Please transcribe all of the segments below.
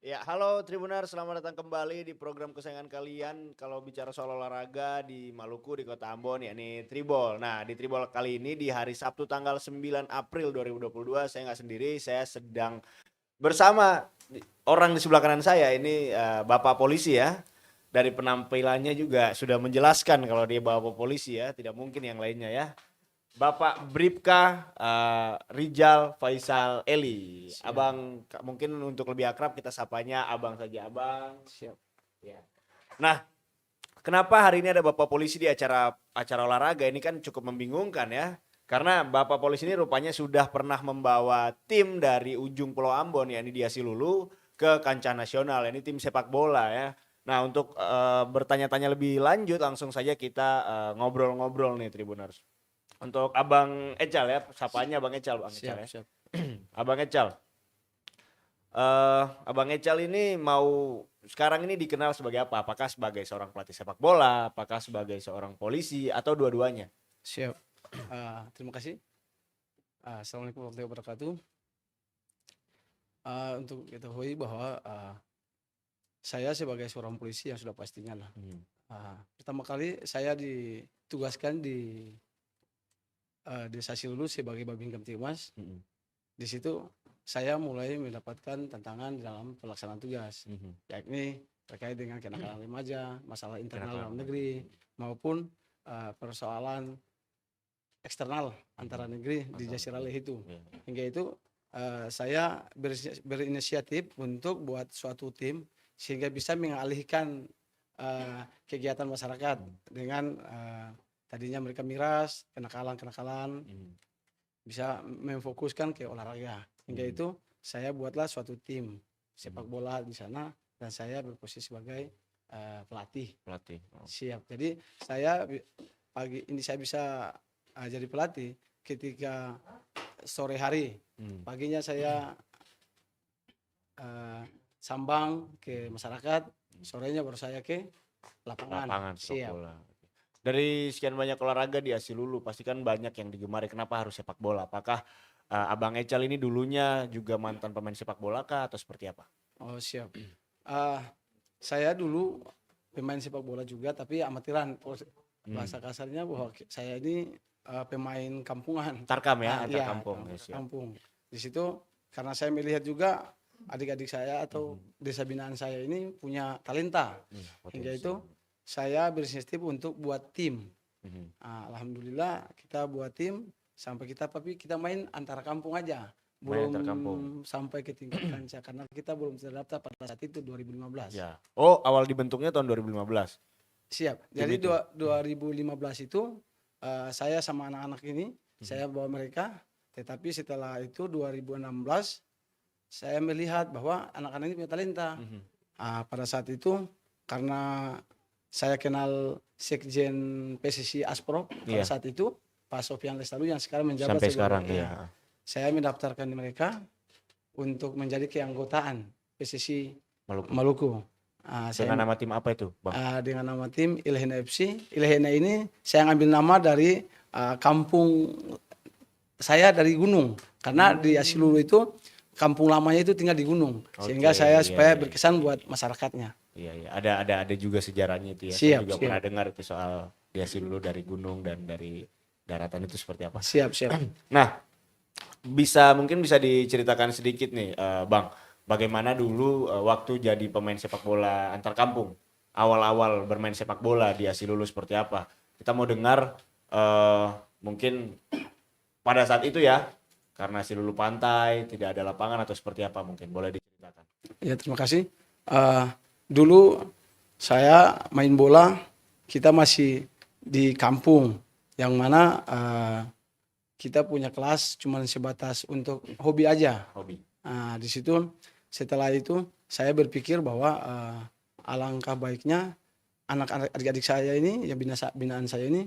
Ya, halo Tribunar, selamat datang kembali di program kesayangan kalian. Kalau bicara soal olahraga di Maluku, di Kota Ambon, ya ini Tribol. Nah, di Tribol kali ini di hari Sabtu tanggal 9 April 2022, saya nggak sendiri, saya sedang bersama orang di sebelah kanan saya. Ini Bapak Polisi ya. Dari penampilannya juga sudah menjelaskan kalau dia Bapak Polisi ya, tidak mungkin yang lainnya ya. Bapak Bribka Rijal Faisal Eli. Siap, Abang mungkin untuk lebih akrab kita sapanya Abang saja Abang. siap. Ya. Nah, kenapa hari ini ada Bapak Polisi di acara olahraga ini kan cukup membingungkan ya. Karena Bapak Polisi ini rupanya sudah pernah membawa tim dari ujung Pulau Ambon yakni di Asilulu ke kancah nasional. Ini tim sepak bola ya. Nah, untuk bertanya-tanya lebih lanjut langsung saja kita ngobrol-ngobrol nih Tribuners. Untuk Abang Ecal ya, sapanya Abang Ecal, Bang Ecal Siap, ya. siap. Abang Ecal, Abang Ecal ini mau sekarang ini dikenal sebagai apa? Apakah sebagai seorang pelatih sepak bola, apakah sebagai seorang polisi, atau dua-duanya? Siap. Terima kasih. Assalamualaikum warahmatullahi wabarakatuh. Untuk ketahui bahwa saya sebagai seorang polisi yang sudah pastinya lah. Pertama kali saya ditugaskan di Desa Silulu sebagai Babin Kamtibmas. Mhm, Di situ saya mulai mendapatkan tantangan dalam pelaksanaan tugas, yakni terkait dengan kenakalan remaja, masalah internal Kenakalan dalam remaja. negeri, maupun persoalan eksternal antara negeri di Antara Jasiraleh itu. Iya. Hingga itu saya berinisiatif untuk buat suatu tim sehingga bisa mengalihkan kegiatan masyarakat dengan tadinya mereka miras, kenakalan-kenakalan, Mhm, bisa memfokuskan ke olahraga. Hingga mhm, itu saya buatlah suatu tim sepak mhm. bola di sana dan saya berposisi sebagai pelatih. Pelatih. Oh. Siap. Jadi saya pagi ini saya bisa jadi pelatih ketika sore hari. Hmm. Paginya saya sambang ke masyarakat, sorenya baru saya ke lapangan. Lapangan sepak Siap. bola. Dari sekian banyak olahraga di Asilulu, pasti kan banyak yang digemari. Kenapa harus sepak bola? Apakah Abang Ecal ini dulunya juga mantan pemain sepak bola kah atau seperti apa? Oh, siap. Eh, saya dulu pemain sepak bola juga tapi amatiran. Bahasa kasarnya bahwa saya ini pemain kampungan. Tarkam ya, antar Iya, kampung. Ya, antar siap. kampung. Di situ karena saya melihat juga adik-adik saya atau desa binaan saya ini punya talenta. Hingga Potensi. itu saya berinisiatif untuk buat tim. Mhm. Alhamdulillah kita buat tim sampai tapi kita main antara kampung aja. Main Belum antar kampung. sampai ke tingkat kancah karena kita belum terdaftar pada saat itu 2015. Ya. Oh, awal dibentuknya tahun 2015. Siap. Tim Jadi itu. 2015 itu saya sama anak-anak ini saya bawa mereka, tetapi setelah itu 2016 saya melihat bahwa anak-anak ini punya talenta. Pada saat itu karena saya kenal Sekjen PSSI Asprov pada Iya. saat itu Pak Sofian Lestalu yang sekarang menjabat Sampai sebagai sekarang ya. saya mendaftarkan mereka untuk menjadi keanggotaan PSSI Maluku. Maluku. Dengan nama tim apa itu, Bang? Dengan nama tim Ilahena FC. Ilahena ini saya ngambil nama dari kampung saya dari gunung karena di Asilulu itu kampung lamanya itu tinggal di gunung sehingga Oke, saya iya, supaya iya. berkesan buat masyarakatnya. Iya, iya. Ada juga sejarahnya itu ya. Saya Siap, juga siap. pernah dengar itu soal dia dulu dari gunung dan dari daratan itu seperti apa. Siap, siap. Nah, mungkin bisa diceritakan sedikit nih, Bang. Bagaimana dulu waktu jadi pemain sepak bola antar kampung? Awal-awal bermain sepak bola di Asilulu seperti apa? Kita mau dengar mungkin pada saat itu ya, karena Asilulu pantai, tidak ada lapangan atau seperti apa mungkin boleh diceritakan. Ya, terima kasih. Dulu saya main bola, kita masih di kampung, yang mana kita punya kelas cuma sebatas untuk hobi aja. Hobi. Di situ setelah itu saya berpikir bahwa alangkah baiknya anak-anak adik-adik saya ini, yang binaan saya ini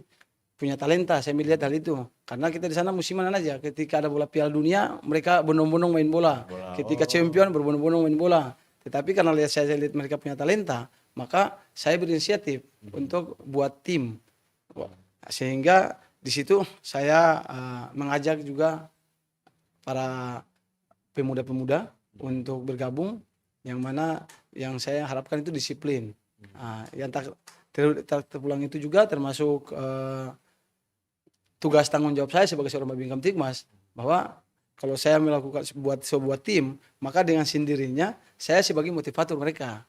punya talenta. Saya melihat hal itu karena kita di sana musiman aja. Ketika ada bola Piala Dunia, mereka bondong-bondong main bola. Ketika champion berbondong-bondong main bola. Tetapi karena saya lihat mereka punya talenta, maka saya berinisiatif untuk buat tim. Sehingga di situ saya mengajak juga para pemuda-pemuda untuk bergabung yang mana yang saya harapkan itu disiplin. Yang terpulang itu juga termasuk tugas tanggung jawab saya sebagai seorang Babin Kamtibmas, bahwa kalau saya melakukan sebuah tim, maka dengan sendirinya saya sebagai motivator mereka.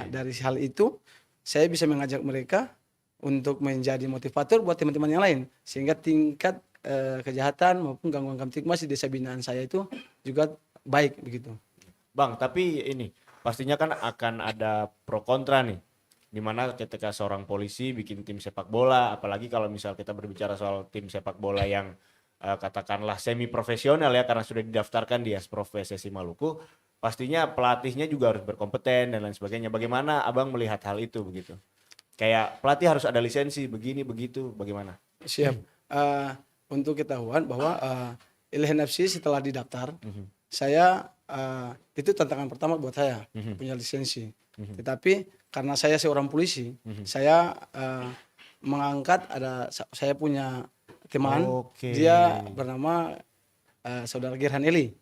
Dari hal itu saya bisa mengajak mereka untuk menjadi motivator buat teman-teman yang lain, sehingga tingkat kejahatan maupun gangguan Kamtibmas di desa binaan saya itu juga baik begitu. Bang, tapi ini pastinya kan akan ada pro kontra nih. Dimana ketika seorang polisi bikin tim sepak bola, apalagi kalau misal kita berbicara soal tim sepak bola yang katakanlah semi profesional ya, karena sudah didaftarkan di Asprof PSSI Maluku, pastinya pelatihnya juga harus berkompeten dan lain sebagainya. Bagaimana abang melihat hal itu begitu? Kayak pelatih harus ada lisensi begini begitu, bagaimana? Siap. Untuk ketahuan bahwa Ilhen FC setelah didaftar, saya itu tantangan pertama buat saya, punya lisensi. Tetapi karena saya seorang polisi, saya mengangkat saya punya teman, dia bernama saudara Gerhan Eli.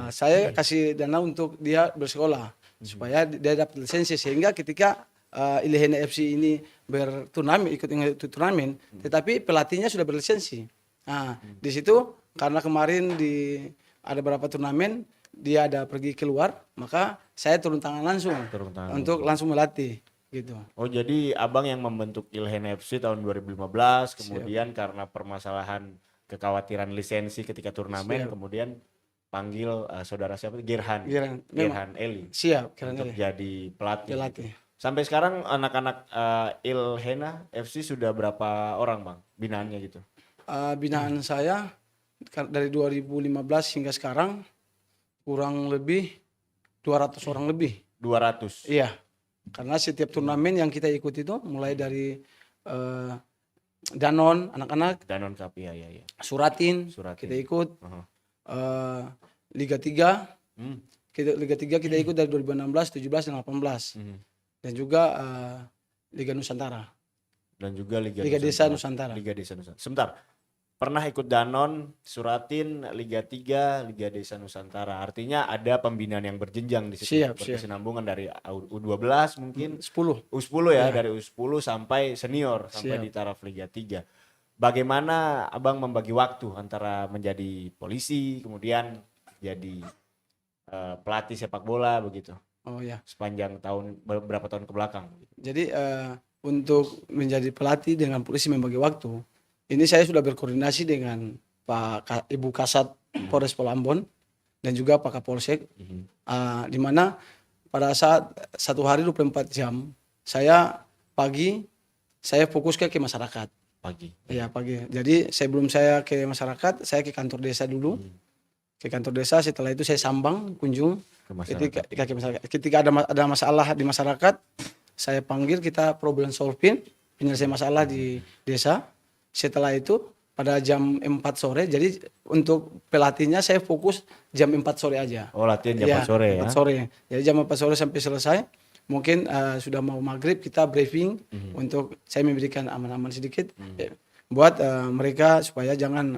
Saya kasih dana untuk dia bersekolah supaya dia dapat lisensi, sehingga ketika Ilhen FC ini ikut turnamen, tetapi pelatihnya sudah berlisensi. Di situ karena kemarin ada beberapa turnamen dia ada pergi keluar, maka saya turun tangan langsung untuk langsung melatih gitu. Oh, jadi abang yang membentuk Ilhen FC tahun 2015, kemudian karena permasalahan kekhawatiran lisensi ketika turnamen, kemudian panggil saudara siapa? Gerhan Eli. Siap, untuk jadi pelatih. Sampai sekarang anak-anak Ilhena FC sudah berapa orang bang binaannya gitu? Binaan saya dari 2015 hingga sekarang kurang lebih 200 orang lebih. 200? Iya, karena setiap turnamen yang kita ikut itu mulai dari Danon anak-anak, Danon Cup, ya. Suratin. Kita ikut, Liga 3, Liga 3 kita ikut dari 2016, 17, dan 18, dan juga Liga Nusantara. Dan juga Liga Desa Nusantara. Liga Desa Nusantara. Sebentar. Pernah ikut Danon, Suratin, Liga 3, Liga Desa Nusantara. Artinya ada pembinaan yang berjenjang di situ. Berkesinambungan dari U12 mungkin. U10 ya, dari U10 sampai senior, sampai di taraf Liga 3. Bagaimana abang membagi waktu antara menjadi polisi, kemudian jadi pelatih sepak bola begitu? Oh ya. Sepanjang beberapa tahun ke belakang. Jadi untuk menjadi pelatih dengan polisi membagi waktu, ini saya sudah berkoordinasi dengan Ibu Kasat Polres Ambon dan juga Pak Kapolsek, di mana pada saat satu hari 24 jam saya fokus ke masyarakat. Iya, pagi. Jadi sebelum saya ke masyarakat, saya ke kantor desa dulu. Ke kantor desa, setelah itu saya sambang kunjung ke masyarakat. Ketika ada masalah di masyarakat, saya panggil, kita problem solving, penyelesaian masalah di desa. Setelah itu pada jam 4 sore, jadi untuk pelatihnya saya fokus jam 4 sore aja. Oh, latihan jam 4 sore 4 sore. Jadi jam 4 sore sampai selesai, mungkin sudah mau maghrib kita briefing untuk saya memberikan aman-aman sedikit buat mereka supaya jangan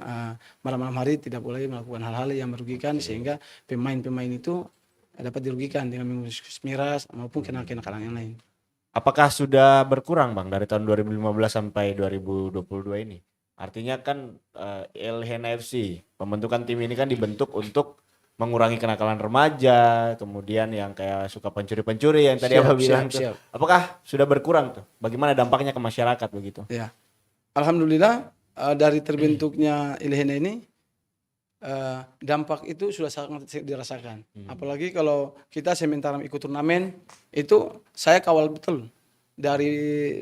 malam-malam hari tidak boleh melakukan hal-hal yang merugikan, sehingga pemain-pemain itu dapat dirugikan dengan mengurus miras maupun kenakalan yang lain. Apakah sudah berkurang bang dari tahun 2015 sampai 2022 ini? Artinya kan Ilhen FC, pembentukan tim ini kan dibentuk untuk mengurangi kenakalan remaja, kemudian yang kayak suka pencuri-pencuri yang tadi abang bilang tuh. Apakah sudah berkurang tuh? Bagaimana dampaknya ke masyarakat begitu? Ya, alhamdulillah dari terbentuknya Ilhen ini dampak itu sudah sangat dirasakan. Apalagi kalau kita sementara ikut turnamen itu saya kawal betul, dari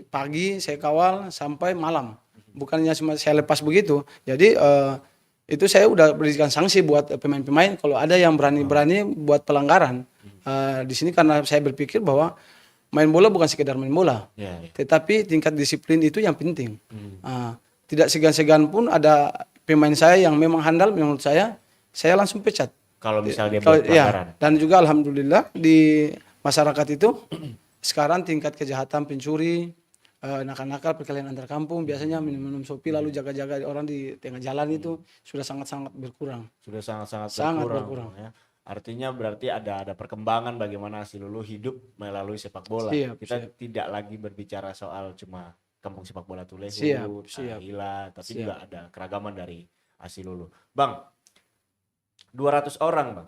pagi saya kawal sampai malam, bukannya cuma saya lepas begitu. Jadi itu saya udah berikan sanksi buat pemain-pemain kalau ada yang berani buat pelanggaran. Di sini karena saya berpikir bahwa main bola bukan sekedar main bola, tetapi tingkat disiplin itu yang penting. Tidak segan-segan pun ada pemain saya yang memang handal, menurut saya langsung pecat. Kalau misalnya dia buat pelanggaran. Dan juga alhamdulillah di masyarakat itu sekarang tingkat kejahatan pencuri, nakal-nakal, perkelahian antar kampung, biasanya minum sopi lalu jaga-jaga orang di tengah jalan itu sudah sangat-sangat berkurang. Sudah sangat-sangat berkurang. Ya. Artinya berarti ada perkembangan bagaimana Asilulu hidup melalui sepak bola. Siap, Kita siap. tidak lagi berbicara soal cuma kampung sepak bola Siap, Tulehut, siap, Hila, tapi siap. juga ada keragaman dari Asilulu. Bang, 200 orang bang,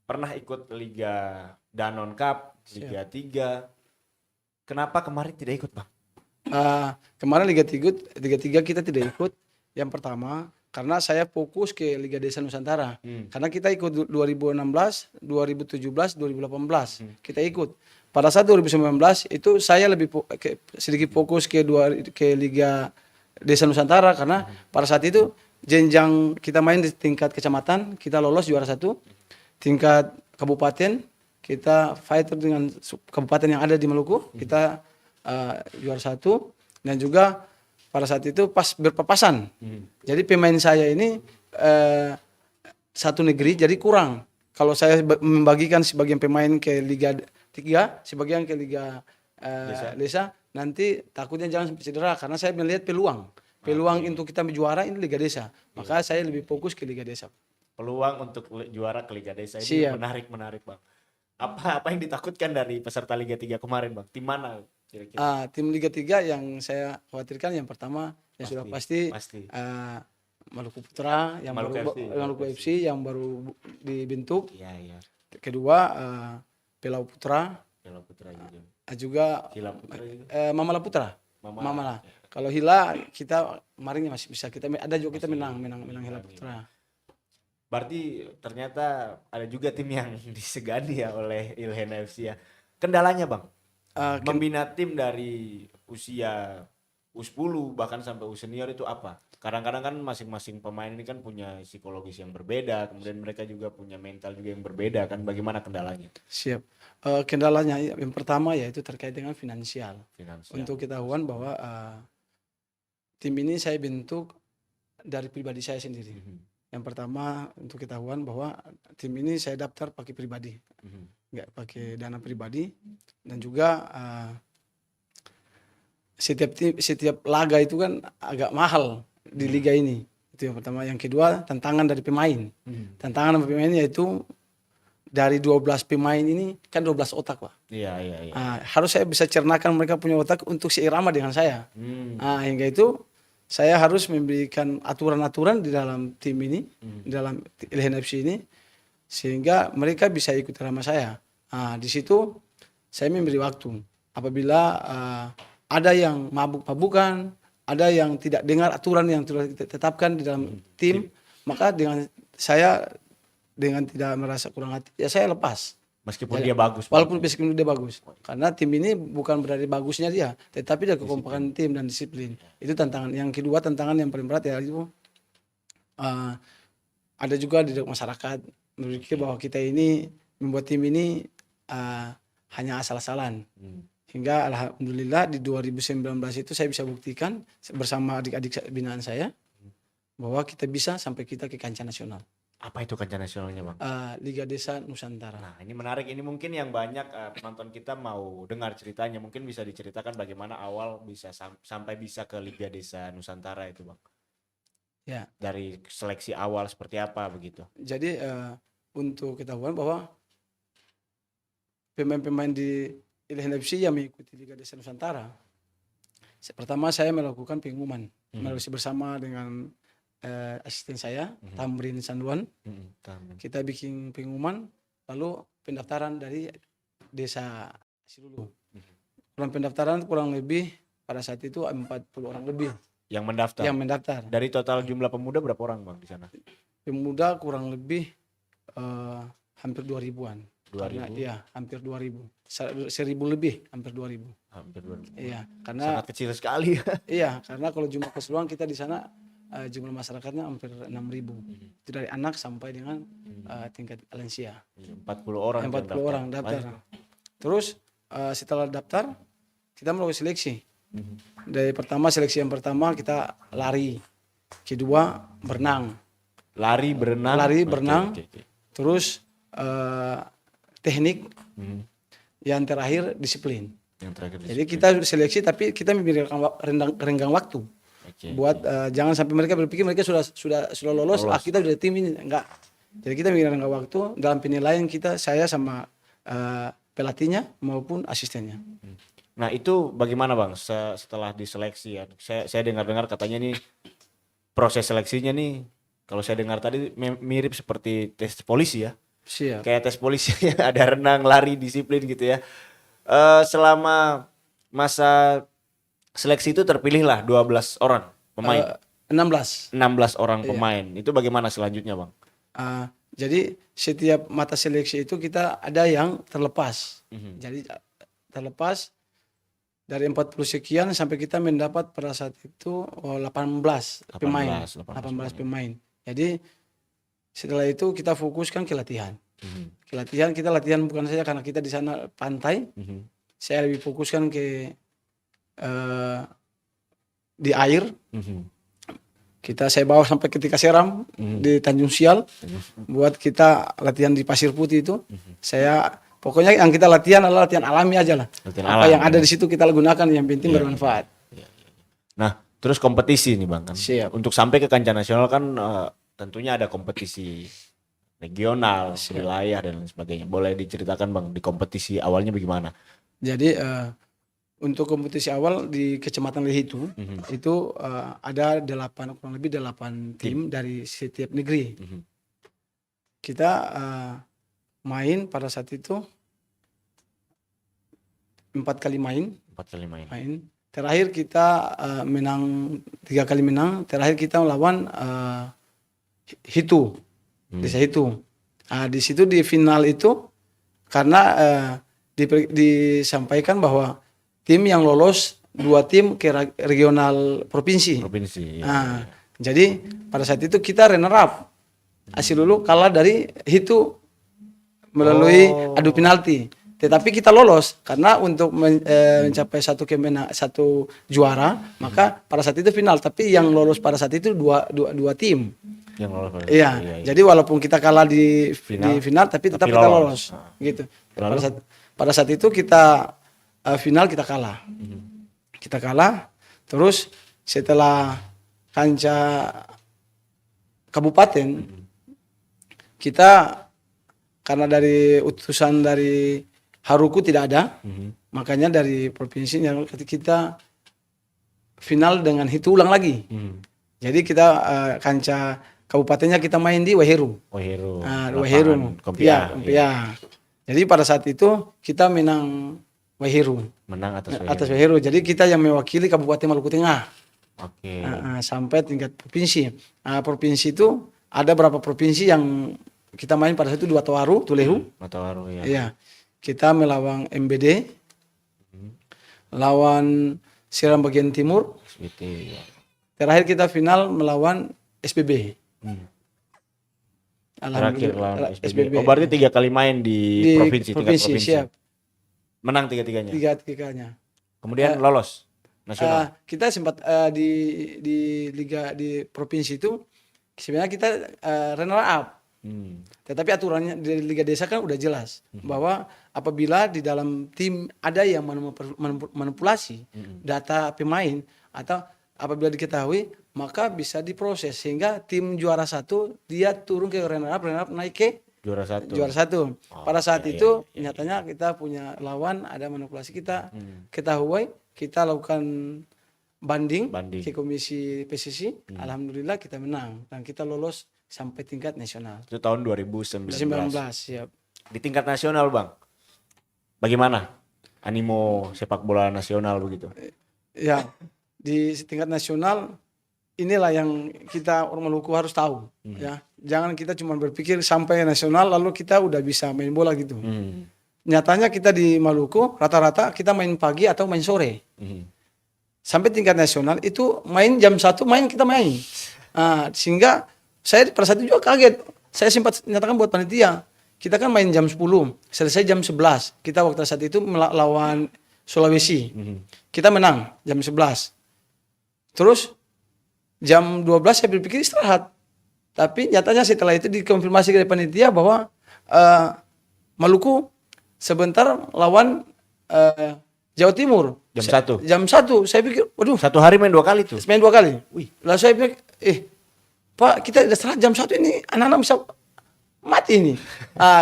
pernah ikut Liga Danon Cup, Liga 3. Kenapa kemarin tidak ikut bang? Kemarin Liga 3 kita tidak ikut. Yang pertama karena saya fokus ke Liga Desa Nusantara. Karena kita ikut 2016, 2017, 2018 kita ikut. Pada saat 2019 itu saya lebih sedikit fokus ke Liga Desa Nusantara karena pada saat itu jenjang kita main di tingkat kecamatan kita lolos juara 1, tingkat kabupaten kita fighter dengan kabupaten yang ada di Maluku kita juara 1, dan juga pada saat itu pas berpapasan. Jadi pemain saya ini satu negeri jadi kurang. Kalau saya membagikan sebagian pemain ke Liga 3, sebagian ke Liga Desa, nanti takutnya jangan sampai cedera karena saya melihat peluang untuk kita juara ini Liga Desa. Maka saya lebih fokus ke Liga Desa. Peluang untuk juara ke Liga Desa ini Siap. menarik bang. Apa yang ditakutkan dari peserta Liga 3 kemarin bang? Tim mana kira-kira? Tim Liga 3 yang saya khawatirkan yang pertama yang sudah pasti. Maluku Putra yang Maluku FC yang baru dibentuk. Iya. Kedua Pelau Putra. Pelau Putra juga Hila Putra juga. Mamala Putra. Mamala. Kalau Hila kita kemarin masih bisa kita ada juga kita menang Hila Putra. Berarti ternyata ada juga tim yang disegani ya oleh Ilhen FC ya. Kendalanya bang, membina tim dari usia U10 bahkan sampai U senior itu apa? Kadang-kadang kan masing-masing pemain ini kan punya psikologis yang berbeda, kemudian mereka juga punya mental juga yang berbeda kan. Bagaimana kendalanya? Siap. Kendalanya yang pertama yaitu terkait dengan finansial. Untuk ketahuan bahwa tim ini saya bentuk dari pribadi saya sendiri. Yang pertama untuk ketahuan bahwa tim ini saya daftar pakai pribadi, nggak pakai dana pribadi, dan juga setiap laga itu kan agak mahal di liga ini. Itu yang pertama. Yang kedua tantangan dari pemain. Tantangan dari pemain yaitu dari 12 pemain ini kan 12 otak pak. Iya. Harus saya bisa cernakan mereka punya otak untuk seirama dengan saya. Hingga itu saya harus memberikan aturan-aturan di dalam tim ini, di dalam Ilhen FC ini, sehingga mereka bisa ikut irama saya. Di situ saya memberi waktu. Apabila ada yang mabuk-mabukan, ada yang tidak dengar aturan yang telah ditetapkan di dalam tim, maka dengan saya dengan tidak merasa kurang hati, ya saya lepas. Meskipun dia bagus. Walaupun meskipun dia bagus. Karena tim ini bukan berarti bagusnya dia, tetapi dari kekompakan tim dan disiplin. Itu tantangan. Yang kedua tantangan yang paling berat ya itu ada juga di masyarakat berpikir bahwa kita ini membuat tim ini hanya asal-asalan. Hingga alhamdulillah di 2019 itu saya bisa buktikan bersama adik-adik binaan saya bahwa kita bisa sampai kita ke kancah nasional. Apa itu kancah nasionalnya bang? Liga Desa Nusantara. Nah ini menarik, ini mungkin yang banyak penonton kita mau dengar ceritanya. Mungkin bisa diceritakan bagaimana awal bisa sampai bisa ke Liga Desa Nusantara itu bang? Ya. Dari seleksi awal seperti apa begitu? Jadi untuk ketahuan bahwa pemain-pemain di Ilhen FC yang mengikuti Liga Desa Nusantara, pertama saya melakukan pengumuman bersama dengan asisten saya Tamrin Sanduan. Kita bikin pengumuman, lalu pendaftaran dari desa Asilulu. Pendaftaran kurang lebih pada saat itu 40 orang lebih yang mendaftar. Dari total jumlah pemuda berapa orang bang di sana? Pemuda kurang lebih hampir 2000-an. 2000? Iya, hampir 2000. 1000 lebih, hampir 2000. Hampir 2000. Iya, karena sangat kecil sekali. Iya, karena kalau jumlah keseluruhan kita di sana jumlah masyarakatnya hampir 6.000. Itu dari anak sampai dengan tingkat lansia. 40 orang. 40 orang daftar. Terus setelah daftar kita melakukan seleksi. Dari seleksi yang pertama kita lari, kedua berenang. Lari, berenang. Okay. Terus teknik, yang terakhir disiplin. Jadi kita seleksi tapi kita memberikan renggang waktu. Buat jangan sampai mereka berpikir mereka sudah lolos. Kita sudah tim ini enggak. Jadi kita bikin rangka waktu dalam penilaian kita, saya sama pelatihnya maupun asistennya. Nah itu bagaimana Bang setelah diseleksi ya? Saya dengar-dengar katanya nih proses seleksinya nih, kalau saya dengar tadi mirip seperti tes polisi ya. Siap. Kayak tes polisi ada renang, lari, disiplin gitu ya. Selama masa seleksi itu terpilihlah 12 orang pemain. 16. 16 orang pemain. Itu bagaimana selanjutnya Bang? Jadi setiap mata seleksi itu kita ada yang terlepas. Jadi terlepas dari 40 sekian sampai kita mendapat pada saat itu 18 pemain. 18 pemain. Jadi setelah itu kita fokuskan ke latihan. Latihan kita latihan bukan saja karena kita di sana pantai. Saya lebih fokuskan ke di air. Saya bawa sampai ketika seram di Tanjung Sial buat kita latihan di Pasir Putih itu. Saya pokoknya yang kita latihan adalah latihan alami aja lah. Apa yang ada di situ kita gunakan, yang penting bermanfaat. Nah, terus kompetisi nih Bang kan. Siap. Untuk sampai ke kancah nasional kan tentunya ada kompetisi regional, wilayah dan lain sebagainya. Boleh diceritakan Bang di kompetisi awalnya bagaimana? Jadi untuk kompetisi awal di Kecamatan Lehitu itu ada kurang lebih 8 tim dari setiap negeri. Kita main pada saat itu 4 kali main. Terakhir kita menang 3 kali menang. Terakhir kita melawan Hitu, desa Hitu. Di situ di final itu karena disampaikan bahwa tim yang lolos 2 tim ke regional provinsi. Jadi pada saat itu kita runner up. Hasil dulu kalah dari Hitu melalui adu penalti. Tetapi kita lolos karena untuk mencapai satu juara, maka pada saat itu final. Tapi yang lolos pada saat itu dua tim. Yang lolos. Iya. Jadi walaupun kita kalah di final, tapi tetap kita lolos. Gitu. Pada saat itu kita final kita kalah. Kita kalah. Terus setelah kancah kabupaten, kita karena dari utusan dari Haruku tidak ada, makanya dari provinsi yang kita final dengan Hitu ulang lagi. Jadi kita kancah kabupatennya kita main di Waheru. Waheru. Ya. Jadi pada saat itu kita menang Waheru. Menang atas Waheru. Jadi kita yang mewakili Kabupaten Maluku Tengah. Oke. Sampai tingkat provinsi. Provinsi itu ada berapa provinsi yang kita main pada saat itu dua Tawaru, Tulehu. Tawaru ya. Iya. Kita melawan MBD, lawan Seram bagian timur. Ya. Terakhir kita final melawan SPB. Terakhir lawan SPB. Berarti 3 kali main di provinsi. Siap. Menang 3-3-nya. 3-3-nya. Kemudian lolos nasional. Kita sempat di liga di provinsi itu sebenarnya kita runner up. Tetapi aturannya di Liga Desa kan udah jelas bahwa apabila di dalam tim ada yang manipulasi data pemain atau apabila diketahui maka bisa diproses sehingga tim juara 1 dia turun ke runner up naik ke juara 1. Pada saat itu nyatanya kita punya lawan ada manipulasi, kita ketahui, kita lakukan banding ke komisi PSSI. Alhamdulillah kita menang dan kita lolos sampai tingkat nasional. Itu tahun 2019. Siap. Di tingkat nasional Bang, bagaimana animo sepak bola nasional begitu? Ya, di tingkat nasional inilah yang kita orang Maluku harus tahu. Ya, jangan kita cuma berpikir sampai nasional lalu kita udah bisa main bola gitu. Nyatanya kita di Maluku rata-rata kita main pagi atau main sore. Sampai tingkat nasional itu main jam 1 kita main. Sehingga saya pada saat itu juga kaget. Saya sempat nyatakan buat panitia. Kita kan main jam 10, selesai jam 11. Kita waktu saat itu melawan Sulawesi. Kita menang jam 11. Terus jam 12 saya berpikir istirahat. Tapi nyatanya setelah itu dikonfirmasi dari panitia bahwa Maluku sebentar lawan Jawa Timur. Jam 1. Jam 1. Saya pikir, waduh. Satu hari main 2 kali tuh. Main 2 kali. Lalu saya pikir, Pak, kita udah istirahat jam 1 ini anak-anak bisa mati ini.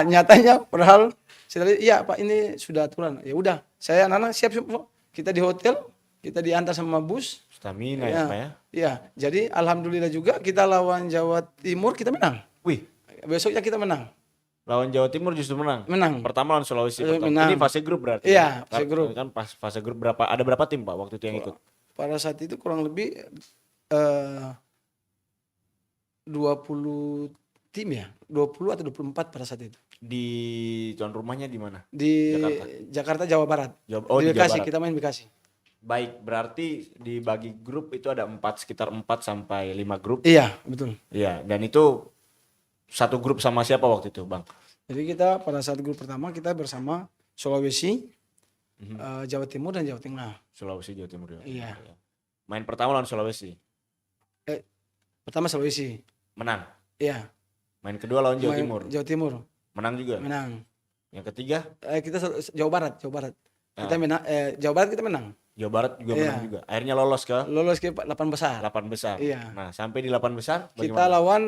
Nyatanya padahal saya tadi, iya Pak ini sudah aturan. Ya udah, saya anak-anak siap kita di hotel, kita diantar sama bus. Stamina ya Pak ya. Iya, jadi alhamdulillah juga kita lawan Jawa Timur kita menang. Wih, Besoknya kita menang. lawan Jawa Timur justru menang. Menang. Pertama lawan Sulawesi pertama. Menang. Ini fase grup berarti. Iya, kan? fase grup. Kan pas fase grup ada berapa tim Pak waktu itu yang ikut? Pada saat itu kurang lebih 20 tim ya, 20 atau 24 pada saat itu. Di tuan rumahnya di mana? Di Jakarta, Jawa Barat. Oh, di di Jawa Bekasi, Barat. kita main Bekasi. Baik, berarti dibagi grup itu ada sekitar 4 sampai 5 grup. Iya, betul. Iya, dan itu satu grup sama siapa waktu itu, Bang? Jadi kita pada saat grup pertama kita bersama Sulawesi, Jawa Timur dan Jawa Tengah. Sulawesi, Jawa Timur. Iya. Main pertama lawan Sulawesi. Pertama Sulawesi. Menang. Iya. Main kedua lawan Jawa Timur. Jawa Timur. Menang juga. Menang. Yang ketiga? Kita Jawa Barat. Kita menang. Jawa Barat kita menang. Jawa Barat juga menang juga. Akhirnya lolos ke 8 besar. 8 besar. Iya. Nah, sampai di 8 besar Kita bagaimana? lawan,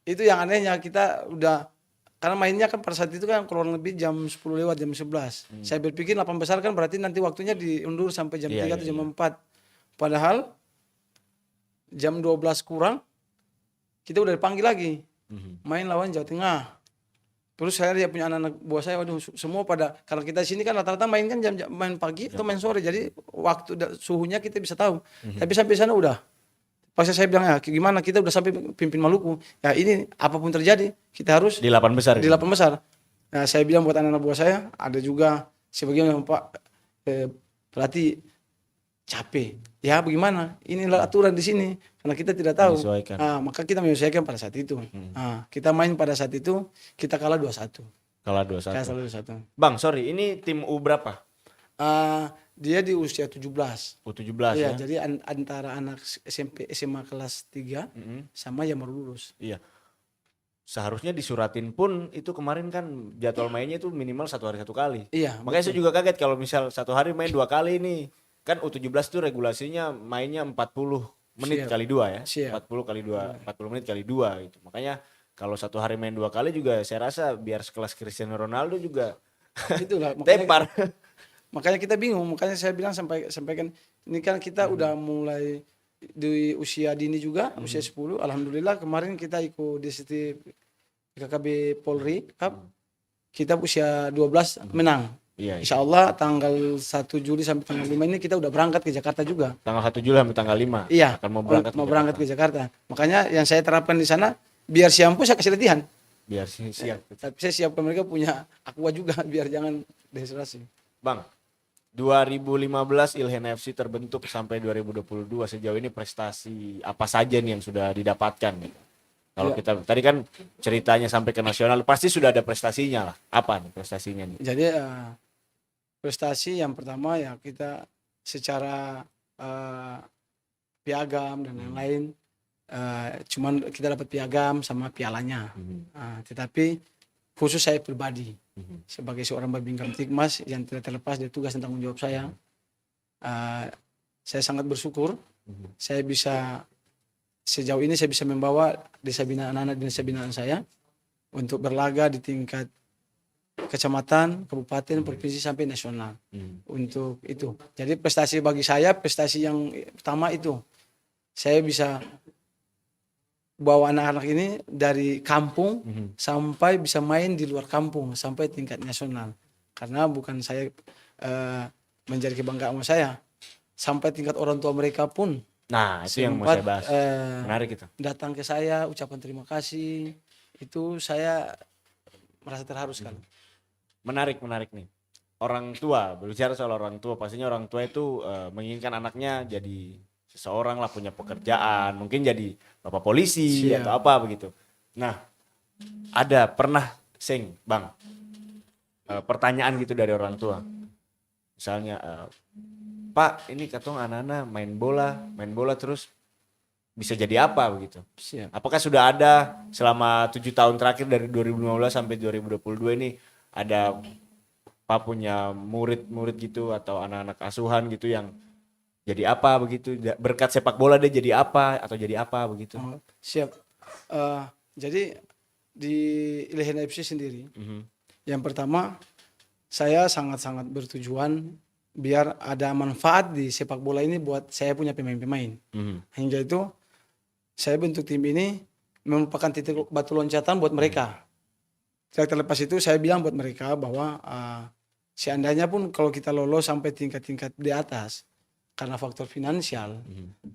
itu yang anehnya kita udah, karena mainnya kan pada saat itu kan kurang lebih jam 10 lewat jam 11. Saya berpikir 8 besar kan berarti nanti waktunya diundur sampai jam 3 atau jam 4. Padahal jam 12 kurang kita udah dipanggil lagi. Main lawan Jawa Tengah. Terus saya lihat punya anak-anak buah saya, waduh semua pada, karena kita di sini kan rata-rata main kan main pagi atau main sore, jadi waktu suhunya kita bisa tahu. Tapi sampai sana udah, pas saya bilang ya gimana, kita udah sampai pimpin Maluku, ya ini apapun terjadi kita harus Di 8 besar. di 8 besar. Nah saya bilang buat anak-anak buah saya, ada juga sebagian yang Pak pelatih capek. Ya bagaimana? Inilah aturan di sini. Karena kita tidak tahu. Maka kita menyesuaikan pada saat itu. Kita main pada saat itu, kita kalah 2-1. Kalah 2-1. Kalah 2-1. Bang, sorry, ini tim U berapa? Dia di usia 17. U17 ya. ya. Jadi antara anak SMP SMA kelas 3 sama yang baru lulus. Iya. Seharusnya disuratin pun itu kemarin kan jadwal mainnya itu minimal 1 hari 1 kali. Iya. Makanya saya juga kaget kalau misal 1 hari main 2 kali nih. Kan U17 itu regulasinya mainnya 40 menit kali 2 ya. 40 kali 2, 40 menit kali 2 gitu. Makanya kalau 1 hari main 2 kali juga saya rasa biar sekelas Cristiano Ronaldo juga itulah tepar. Makanya kita bingung, makanya saya bilang sampaikan ini kan kita udah mulai di usia dini juga, usia 10. Alhamdulillah kemarin kita ikut di KKB Polri Cup. Kita usia 12 menang. Iya. Insya Allah tanggal 1 Juli sampai tanggal 5 ini kita udah berangkat ke Jakarta juga. Tanggal 1 Juli sampai tanggal 5. Iya. Akan mau berangkat ke Jakarta. Makanya yang saya terapkan di sana, biar siap pun saya kasih latihan. Biar siap. Tapi saya siapkan mereka punya aqua juga biar jangan dehidrasi. Bang, 2015 Ilhen FC terbentuk sampai 2022, sejauh ini prestasi apa saja nih yang sudah didapatkan? Kalau kita tadi kan ceritanya sampai ke nasional, pasti sudah ada prestasinya lah. Apa nih prestasinya nih? Jadi prestasi yang pertama ya kita secara piagam dan lain-lain, cuman kita dapat piagam sama pialanya. Tetapi khusus saya pribadi sebagai seorang Babinkan Tikmas yang tidak terlepas dari tugas dan tanggung jawab saya sangat bersyukur saya bisa sejauh ini saya bisa membawa desa binaan anak-anak dan desa binaan saya untuk berlaga di tingkat kecamatan, kabupaten, provinsi sampai nasional. Untuk itu. Jadi prestasi bagi saya, prestasi yang pertama itu. Saya bisa bawa anak-anak ini dari kampung sampai bisa main di luar kampung sampai tingkat nasional. Karena bukan saya menjadi kebanggaan saya, sampai tingkat orang tua mereka pun. Nah, itu yang mau saya bahas. Menarik itu. Datang ke saya, ucapan terima kasih. Itu saya merasa terharu sekali. Menarik nih. Orang tua, berbicara soal orang tua, pastinya orang tua itu menginginkan anaknya jadi seseorang lah, punya pekerjaan, mungkin jadi bapak polisi atau apa begitu. Nah, ada pernah Bang, pertanyaan gitu dari orang tua. Misalnya, Pak, ini katong anak-anak main bola terus bisa jadi apa begitu? Apakah sudah ada selama 7 tahun terakhir dari 2015 sampai 2022 ini ada Pak punya murid-murid gitu atau anak-anak asuhan gitu yang jadi apa begitu, berkat sepak bola dia jadi apa atau jadi apa begitu? Siap. Jadi di Ilhen FC sendiri. Mhm. Yang pertama, saya sangat-sangat bertujuan biar ada manfaat di sepak bola ini buat saya punya pemain-pemain. Mhm. Hingga itu saya bentuk tim ini merupakan titik batu loncatan buat mereka. Tidak terlepas itu saya bilang buat mereka bahwa seandainya pun kalau kita lolos sampai tingkat-tingkat di atas karena faktor finansial,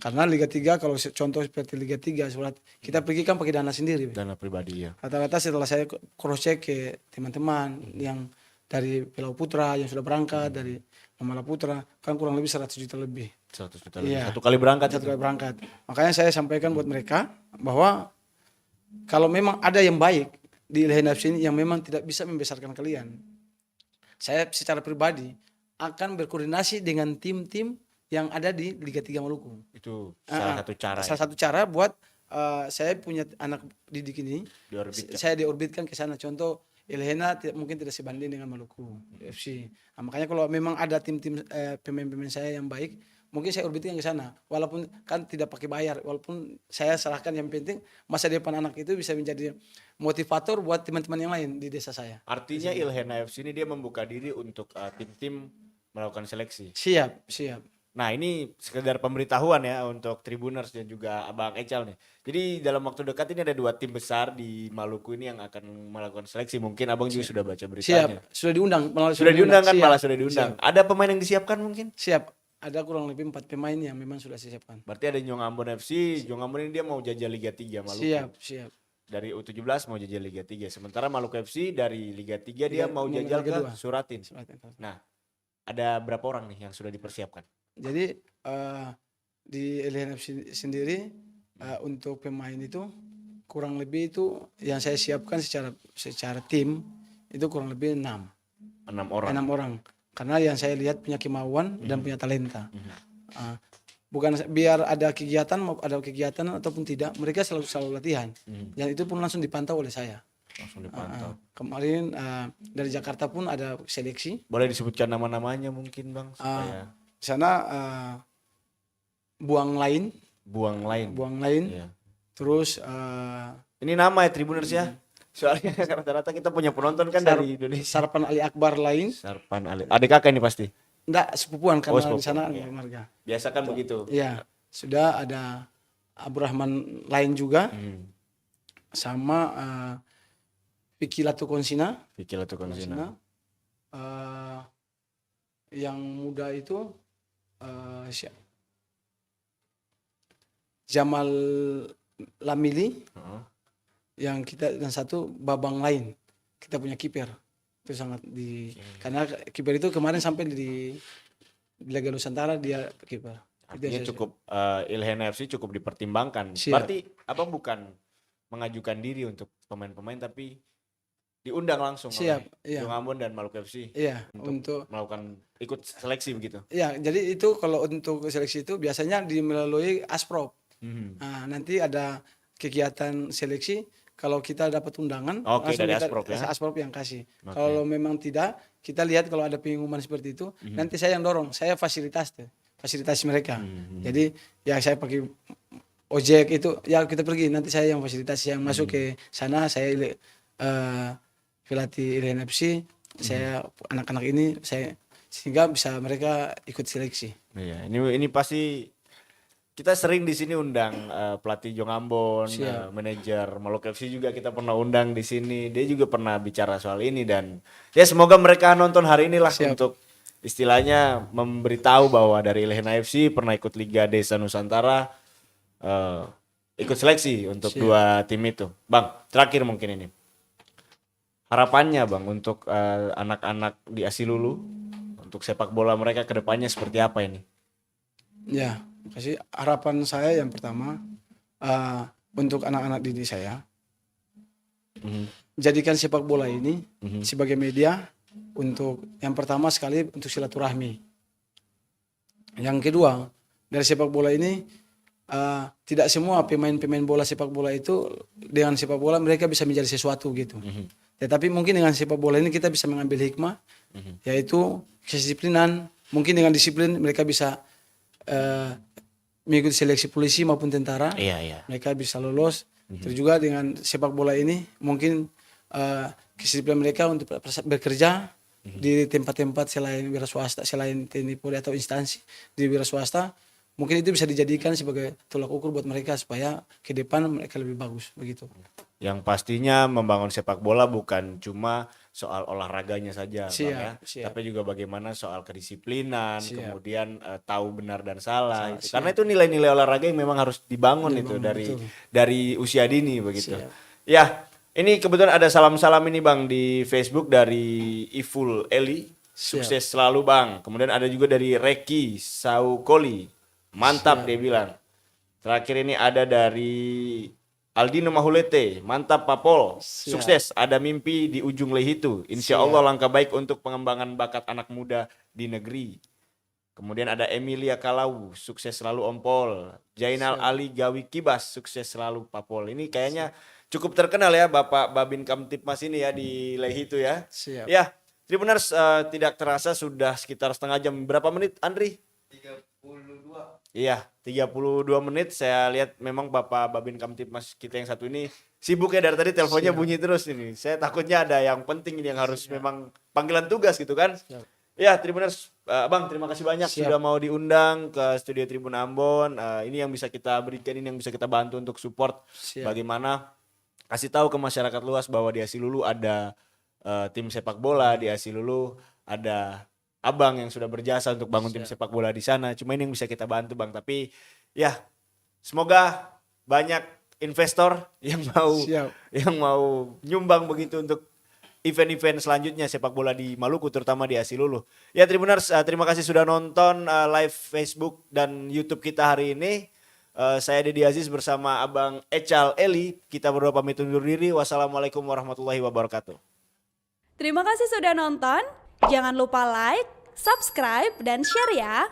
karena Liga 3 kalau contoh seperti Liga 3 surat kita pergi kan pakai dana sendiri. Dana pribadi ya. Rata-rata setelah saya cross check ke teman-teman yang dari Pulau Putra yang sudah berangkat dari Mamala Putra kan kurang lebih 100 juta lebih. 100 juta lebih. Iya. Satu kali berangkat Satu itu. kali berangkat. Makanya saya sampaikan buat mereka bahwa kalau memang ada yang baik di Ilhen FC ini yang memang tidak bisa membesarkan kalian, saya secara pribadi akan berkoordinasi dengan tim-tim yang ada di Liga 3 Maluku. Itu salah Ah, satu cara. Salah satu cara buat saya punya anak didik ini, Diorbitkan. saya diorbitkan ke sana. Contoh Ilhena mungkin tidak sebanding dengan Maluku FC. Nah, makanya kalau memang ada tim-tim pemain-pemain saya yang baik, mungkin saya orbitkan ke sana. Walaupun kan tidak pakai bayar, walaupun saya serahkan yang penting masa depan anak itu bisa menjadi motivator buat teman-teman yang lain di desa saya. Artinya Ilhen FC ini dia membuka diri untuk tim-tim melakukan seleksi. Siap, siap. Nah, ini sekedar pemberitahuan ya untuk Tribuners dan juga Abang Ecal nih. Jadi dalam waktu dekat ini ada 2 tim besar di Maluku ini yang akan melakukan seleksi. Mungkin Abang juga sudah baca beritanya. Siap, sudah diundang. Sudah diundang kan, Siap, malah sudah diundang. siap. Ada pemain yang disiapkan mungkin? Siap. Ada kurang lebih 4 pemain yang memang sudah disiapkan. Berarti ada Jong Ambon FC. Jong Ambon ini dia mau jajal Liga 3 Maluku. Siap, siap. Dari U17 mau jajal Liga 3. Sementara Maluku FC dari Liga 3 dia mau mau jajal Liga ke 2. Suratin. Silakan. Nah, ada berapa orang nih yang sudah dipersiapkan? Jadi di Ilhen FC sendiri untuk pemain itu kurang lebih itu yang saya siapkan secara tim itu kurang lebih 6 6 orang. orang. Karena yang saya lihat punya kemauan dan punya talenta. Bukan biar ada kegiatan ataupun tidak, mereka selalu latihan. Dan itu pun langsung dipantau oleh saya. Langsung dipantau. Kemarin dari Jakarta pun ada seleksi. Boleh disebutkan nama-namanya mungkin Bang supaya Di sana buang lain, buang lain. Iya. terus Ini nama ya Tribuners ya. Soalnya rata-rata kita punya penonton kan dari Indonesia. Sarpan Ali Akbar lain. Sarpan Ali. Adik kakak ini pasti. Enggak sepupuan karena sepupu, di sana iya. marga. Biasa kan begitu. Iya, sudah ada Abdurrahman lain juga sama Vicky Latukonsina. Vicky Latukonsina. Yang muda itu Jamal Lamili. Yang kita dan satu Babang lain. Kita punya kiper. Itu sangat karena kiper itu kemarin sampai di Liga Nusantara dia kiper. Artinya cukup Ilhen FC cukup dipertimbangkan. Siap. Berarti Abang bukan mengajukan diri untuk pemain-pemain tapi diundang langsung Siap, oleh iya. Jong Ambon dan Maluku FC Iya, untuk melakukan ikut seleksi begitu. Iya, jadi itu kalau untuk seleksi itu biasanya melalui Asprop. Nah, nanti ada kegiatan seleksi. Kalau kita dapat undangan, Oke, langsung dari kita, Asprop ya? Asprop yang kasih. Oke. Kalau memang tidak, kita lihat kalau ada pengumuman seperti itu, nanti saya yang dorong, saya fasilitasi mereka. Jadi ya saya pakai ojek itu, ya kita pergi, nanti saya yang fasilitasi yang masuk ke sana, saya pelatih Ilhen FC, saya anak-anak ini saya sehingga bisa mereka ikut seleksi. Iya, ini pasti kita sering di sini undang pelatih Jong Ambon, manajer Maluku FC juga kita pernah undang di sini. Dia juga pernah bicara soal ini dan ya semoga mereka nonton hari inilah untuk istilahnya memberitahu bahwa dari Ilhen FC pernah ikut Liga Desa Nusantara, ikut seleksi untuk 2 tim itu. Bang, terakhir mungkin ini. Harapannya Bang untuk anak-anak di Asilulu untuk sepak bola mereka ke depannya seperti apa ini? Ya, kasih harapan saya yang pertama untuk anak-anak didik saya, jadikan sepak bola ini sebagai media untuk yang pertama sekali untuk silaturahmi. Yang kedua, dari sepak bola ini tidak semua pemain-pemain bola sepak bola itu dengan sepak bola mereka bisa menjadi sesuatu gitu. Tetapi mungkin dengan sepak bola ini kita bisa mengambil hikmah, yaitu kedisiplinan. Mungkin dengan disiplin mereka bisa mengikuti seleksi polisi maupun tentara. Iya. Mereka bisa lolos Terus juga dengan sepak bola ini mungkin kedisiplinan mereka untuk bekerja di tempat-tempat selain wira swasta, selain TNI Polri atau instansi di wira swasta, mungkin itu bisa dijadikan sebagai tolak ukur buat mereka supaya ke depan mereka lebih bagus begitu. Yang pastinya membangun sepak bola bukan cuma soal olahraganya saja, Bang ya, Siap. tapi juga bagaimana soal kedisiplinan, Siap. kemudian tahu benar dan salah. Itu. Karena itu nilai-nilai olahraga yang memang harus dibangun itu betul. dari usia dini begitu. Siap. Ya, ini kebetulan ada salam-salam ini Bang di Facebook dari Iful Eli. Sukses selalu Bang. Kemudian ada juga dari Reki Saukoli. Mantap dia bilang. Terakhir ini ada dari Aldino Mahulete, mantap Papol, sukses, ada mimpi di ujung Lehitu. Insya Allah langkah baik untuk pengembangan bakat anak muda di negeri. Kemudian ada Emilia Kalau, sukses selalu Om Pol. Jainal Ali Gawi Kibas, sukses selalu Papol. Ini kayaknya cukup terkenal ya Bapak Babin Kamtipmas ini ya di Lehitu ya. Siap. Ya, Tribuners tidak terasa sudah sekitar setengah jam. Berapa menit Andri? 32. Iya, 32 menit. Saya lihat memang Bapak Babin Kamtipmas kita yang satu ini sibuk ya, dari tadi teleponnya bunyi terus ini. Saya takutnya ada yang penting ini yang harus memang panggilan tugas gitu kan. Ya, Tribuners, Bang, terima kasih banyak sudah mau diundang ke studio Tribun Ambon. Ini yang bisa kita berikan, ini yang bisa kita bantu untuk support bagaimana kasih tahu ke masyarakat luas bahwa di Asilulu ada tim sepak bola, di Asilulu ada Abang yang sudah berjasa untuk bangun tim sepak bola di sana. Cuma ini yang bisa kita bantu Bang. Tapi ya semoga banyak investor yang mau nyumbang begitu untuk event-event selanjutnya sepak bola di Maluku, terutama di Asilulu. Ya Tribuners, terima kasih sudah nonton live Facebook dan YouTube kita hari ini. Saya Dedi Aziz bersama Abang Ecal Eli. Kita berdua pamit undur diri. Wassalamualaikum warahmatullahi wabarakatuh. Terima kasih sudah nonton. Jangan lupa like, subscribe, dan share ya.